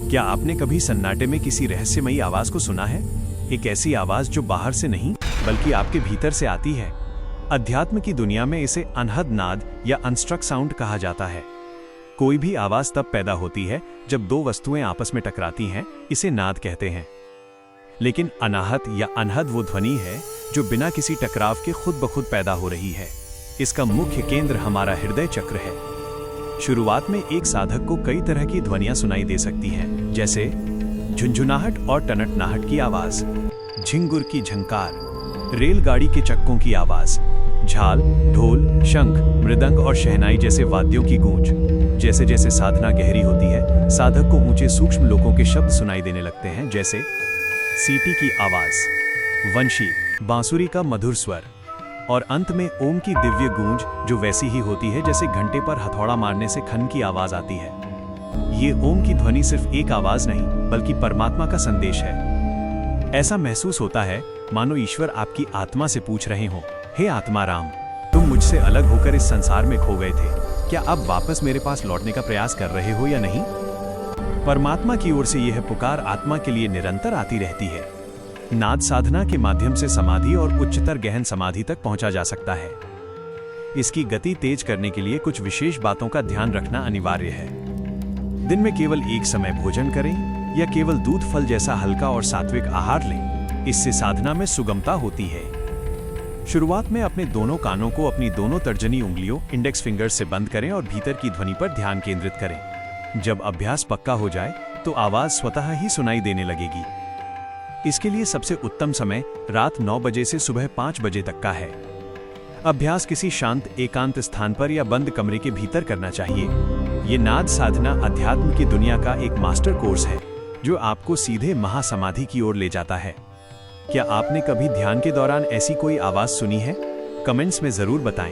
क्या आपने कभी सन्नाटे में किसी रहस्यमयी आवाज को सुना है? एक ऐसी आवाज जो बाहर से नहीं बल्कि आपके भीतर से आती है। अध्यात्म की दुनिया में इसे अनहद नाद या अनस्ट्रक साउंड कहा जाता है। कोई भी आवाज तब पैदा होती है जब दो वस्तुएं आपस में टकराती हैं, इसे नाद कहते हैं। लेकिन अनाहत या अनहद वो ध्वनि है जो बिना किसी टकराव के खुद ब खुद पैदा हो रही है। इसका मुख्य केंद्र हमारा हृदय चक्र है। शुरुआत में एक साधक को कई तरह की ध्वनियां सुनाई दे सकती हैं, जैसे झुंझुनाहट और टनटनाहट की आवाज, झिंगुर की झंकार, रेलगाड़ी के चक्कों की आवाज, झाल, ढोल, शंख, मृदंग और शहनाई जैसे वाद्यों की गूंज। जैसे जैसे साधना गहरी होती है, साधक को ऊंचे सूक्ष्म लोकों के शब्द सुनाई देने लगते हैं, जैसे सीटी की आवाज, वंशी, बांसुरी का मधुर स्वर और अंत में ओम की दिव्य गूंज, जो वैसी ही होती है जैसे घंटे पर हथौड़ा मारने से खन की आवाज आती है। ये ओम की ध्वनि सिर्फ एक आवाज नहीं बल्कि परमात्मा का संदेश है। ऐसा महसूस होता है मानो ईश्वर आपकी आत्मा से पूछ रहे हो, हे आत्मा राम, तुम मुझसे अलग होकर इस संसार में खो गए थे, क्या अब वापस मेरे पास लौटने का प्रयास कर रहे हो या नहीं? परमात्मा की ओर से यह पुकार आत्मा के लिए निरंतर आती रहती है। नाद साधना के माध्यम से समाधि और उच्चतर गहन समाधि तक पहुंचा जा सकता है। इसकी गति तेज करने के लिए कुछ विशेष बातों का ध्यान रखना अनिवार्य है। दिन में केवल एक समय भोजन करें या केवल दूध फल जैसा हल्का और सात्विक आहार लें, इससे साधना में सुगमता होती है। शुरुआत में अपने दोनों कानों को अपनी दोनों तर्जनी उंगलियों इंडेक्स फिंगर्स से बंद करें और भीतर की ध्वनि पर ध्यान केंद्रित करें। जब अभ्यास पक्का हो जाए तो आवाज स्वतः ही सुनाई देने लगेगी। इसके लिए सबसे उत्तम समय रात 9 बजे से सुबह 5 बजे तक का है। अभ्यास किसी शांत एकांत स्थान पर या बंद कमरे के भीतर करना चाहिए। ये नाद साधना अध्यात्म की दुनिया का एक मास्टर कोर्स है जो आपको सीधे महासमाधि की ओर ले जाता है। क्या आपने कभी ध्यान के दौरान ऐसी कोई आवाज सुनी है? कमेंट्स में जरूर बताएं।